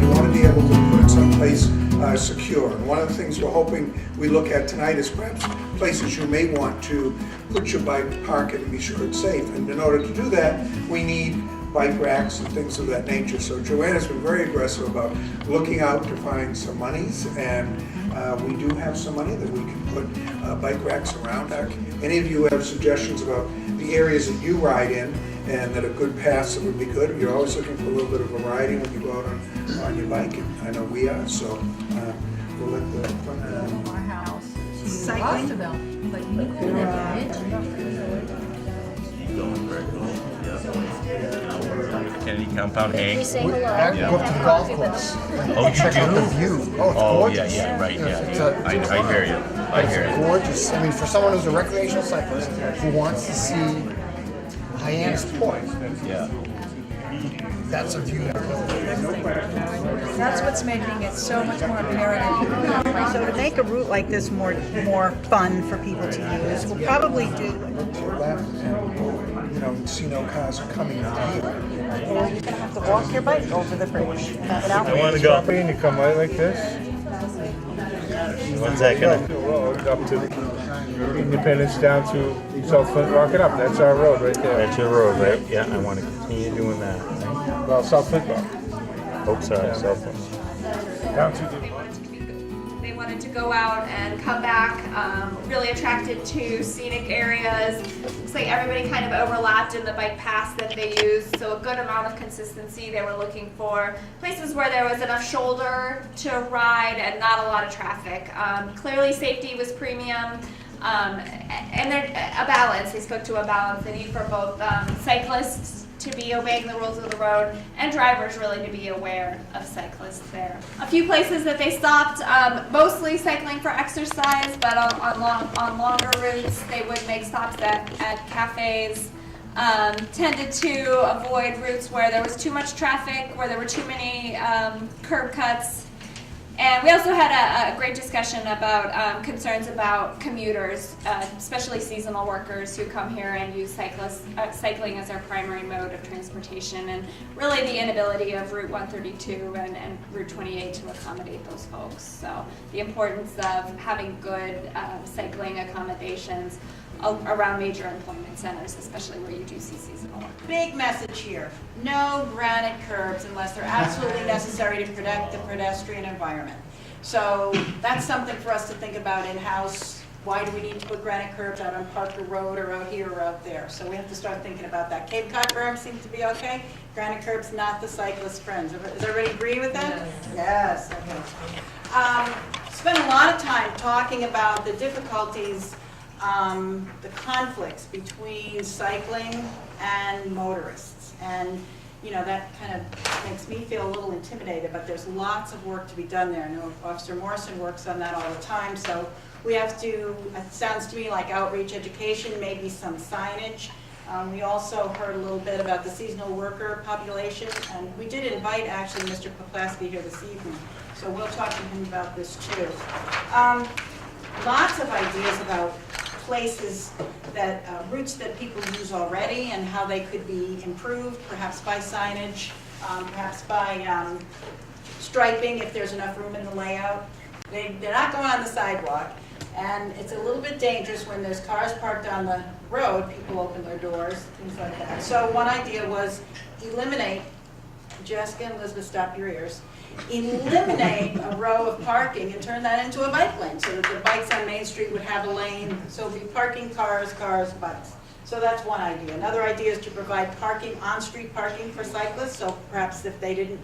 You want to be able to put it someplace secure. And one of the things we're hoping we look at tonight is perhaps places you may want to put your bike, park it, and be sure it's safe. And in order to do that, we need bike racks and things of that nature. So Joanna's been very aggressive about looking out to find some monies, and we do have some money that we can put bike racks around our community. Any of you have suggestions about the areas that you ride in and that are good paths that would be good? You're always looking for a little bit of variety when you go out on your bike, and I know we are, so we'll let the Our house. Cycling. But you could Kennedy Compound We hang. say hello. I go up to the golf course. Oh, you Check out the do? view. Oh, it's Oh, yeah, gorgeous. yeah, right, It's yeah. I hear you. I hear It's you. gorgeous. I mean, for someone who's a recreational cyclist who wants to see Hyannis Point, Yeah. that's a view. That's what's making it so much more imperative. So to make a route like this more fun for people to use, we'll probably do. to your left, and you know, see no cars are coming out here. You know, you're gonna have to walk your bike over the bridge. I want to go. And you come right like this. When's that gonna? The road up to Independence down to South Flint, Rock it up. That's our road right there. That's your road, right? Yeah, I want to continue doing that. Well, South Flint Rock. Oh, sorry, South Flint. Down to the. They wanted to go out and come back, really attracted to scenic areas. Looks like everybody kind of overlapped in the bike paths that they used, so a good amount of consistency they were looking for. Places where there was enough shoulder to ride and not a lot of traffic. Clearly safety was premium, and a balance. They spoke to a balance, the need for both cyclists to be obeying the rules of the road and drivers really to be aware of cyclists there. A few places that they stopped, mostly cycling for exercise, but on longer routes they would make stops at cafes. Tended to avoid routes where there was too much traffic, where there were too many curb cuts. And we also had a great discussion about concerns about commuters, especially seasonal workers who come here and use cycling as their primary mode of transportation, and really the inability of Route 132 and Route 28 to accommodate those folks. So the importance of having good cycling accommodations around major employment centers, especially where you do see seasonal work. Big message here, no granite curbs unless they're absolutely necessary to protect the pedestrian environment. So that's something for us to think about in-house. Why do we need to put granite curbs out on Parker Road or out here or out there? So we have to start thinking about that. Cape Cod berm seems to be okay. Granite curbs, not the cyclist friends. Does everybody agree with that? Yes. Okay. Spent a lot of time talking about the difficulties, the conflicts between cycling and motorists, and you know that kind of makes me feel a little intimidated, but there's lots of work to be done there. I know Officer Morrison works on that all the time, so we have to, it sounds to me like outreach education, maybe some signage. We also heard a little bit about the seasonal worker population, and we did invite actually Mr. Poplaski here this evening, so we'll talk to him about this too. Lots of ideas about places that, routes that people use already and how they could be improved, perhaps by signage, perhaps by striping if there's enough room in the layout. They're not going on the sidewalk, and it's a little bit dangerous when there's cars parked on the road, people open their doors, things like that. So one idea was eliminate, Jessica and Elizabeth, stop your ears, eliminate a row of parking and turn that into a bike lane so that the bikes on Main Street would have a lane, so it would be parking cars, bikes. So that's one idea. Another idea is to provide parking, on-street parking for cyclists, so perhaps if they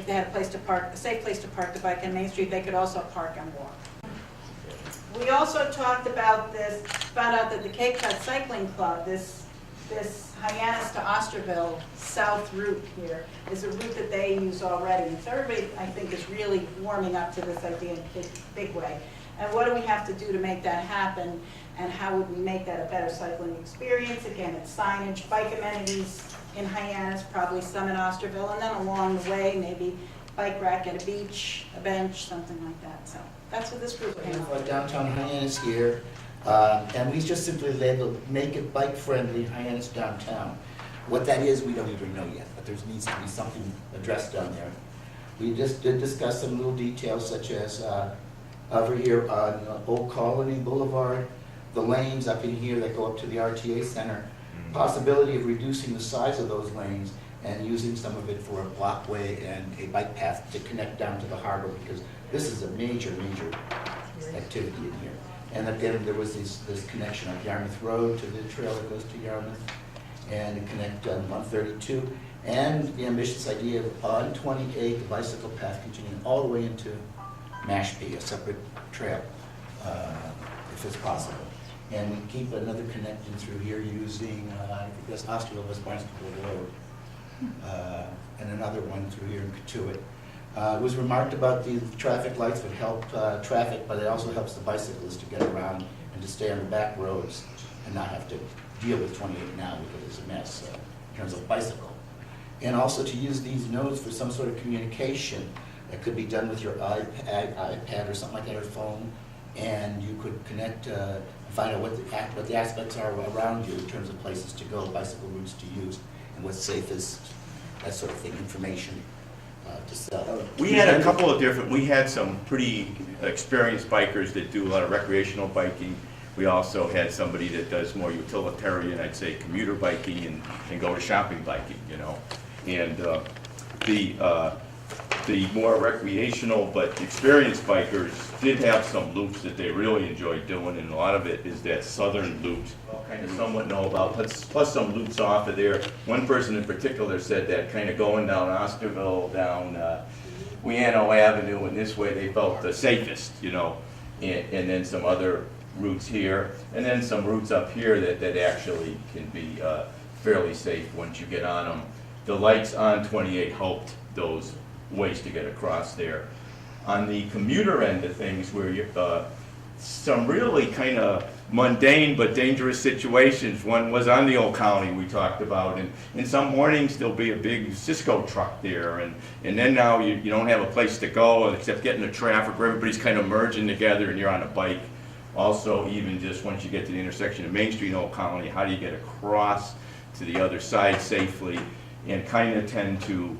had a place to park, a safe place to park the bike on Main Street, they could also park and walk. We also talked about this, found out that the Cape Cod Cycling Club, this Hyannis to Osterville south route here is a route that they use already. And so everybody, I think, is really warming up to this idea in a big way. And what do we have to do to make that happen? And how would we make that a better cycling experience? Again, it's signage, bike amenities in Hyannis, probably some in Osterville, and then along the way, maybe bike rack at a beach, a bench, something like that. So that's what this group came up with. Downtown Hyannis here. And we just simply labeled, make it bike-friendly Hyannis downtown. What that is, we don't even know yet, but there needs to be something addressed down there. We just did discuss some little details such as over here on Old Colony Boulevard, the lanes up in here that go up to the RTA Center, possibility of reducing the size of those lanes and using some of it for a walkway and a bike path to connect down to the harbor, because this is a major activity in here. And again, there was this connection up Yarmouth Road to the trail that goes to Yarmouth, and to connect on 132, and the ambitious idea of on 28, the bicycle path continuing all the way into Mashpee, a separate trail, if it's possible. And we keep another connection through here using, I think that's West Barnstable Road, and another one through here in Katuitt. It was remarked about the traffic lights would help traffic, but it also helps the bicyclists to get around and to stay on the back roads and not have to deal with 28 now because it's a mess in terms of bicycle. And also to use these nodes for some sort of communication that could be done with your iPad or something like that, or phone, and you could connect and find out what the aspects are around you in terms of places to go, bicycle routes to use, and what's safest, that sort of thing, information to sell. We had a couple of different, we had some pretty experienced bikers that do a lot of recreational biking. We also had somebody that does more utilitarian, I'd say commuter biking and go to shopping biking, you know. And the more recreational but experienced bikers did have some loops that they really enjoyed doing, and a lot of it is that southern loop, kind of somewhat know about, plus some loops off of there. One person in particular said that kind of going down Osterville, down Weano Avenue, and this way they felt the safest, you know, and then some other routes here, and then some routes up here that actually can be fairly safe once you get on them. The lights on 28 helped those ways to get across there. On the commuter end of things, where you some really kind of mundane but dangerous situations. One was on the Old County we talked about, and some mornings there'll be a big Cisco truck there, and then now you don't have a place to go except get in the traffic where everybody's kind of merging together and you're on a bike. Also, even just once you get to the intersection of Main Street and Old Colony, how do you get across to the other side safely, and kind of tend to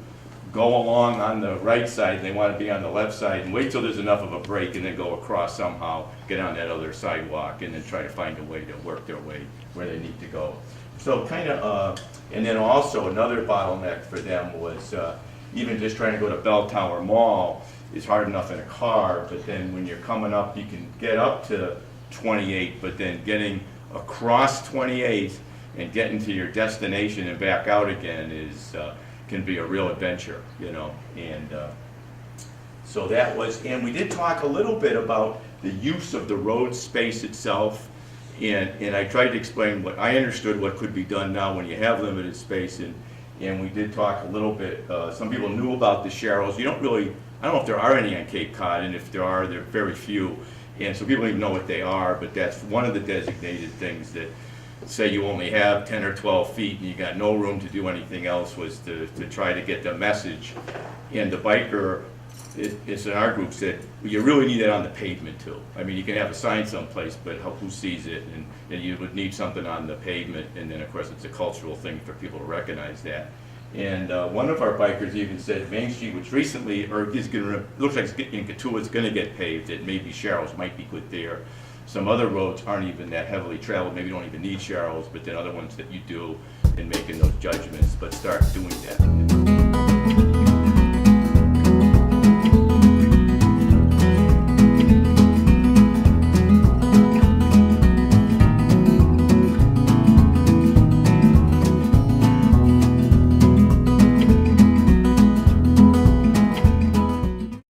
go along on the right side, and they want to be on the left side, and wait till there's enough of a break, and then go across somehow, get on that other sidewalk, and then try to find a way to work their way where they need to go. So kind of, and then also another bottleneck for them was even just trying to go to Bell Tower Mall is hard enough in a car, but then when you're coming up, you can get up to 28, but then getting across 28 and getting to your destination and back out again is can be a real adventure, you know. And so that was, and we did talk a little bit about the use of the road space itself, and I tried to explain what I understood what could be done now when you have limited space, and we did talk a little bit, some people knew about the Sharrows. You don't really, I don't know if there are any on Cape Cod, and if there are, they're very few, and so people don't even know what they are, but that's one of the designated things that, say you only have 10 or 12 feet and you got no room to do anything else, was to try to get the message. And the biker, it's in our group, said, well, you really need it on the pavement too. I mean, you can have a sign someplace, but who sees it? And you would need something on the pavement, and then of course it's a cultural thing for people to recognize that. And one of our bikers even said Main Street, which recently, or is gonna, looks like in Katuitt, it's gonna get paved, that maybe Sharrows might be good there. Some other roads aren't even that heavily traveled, maybe you don't even need Sharrows, but then other ones that you do, in making those judgments, but start doing that.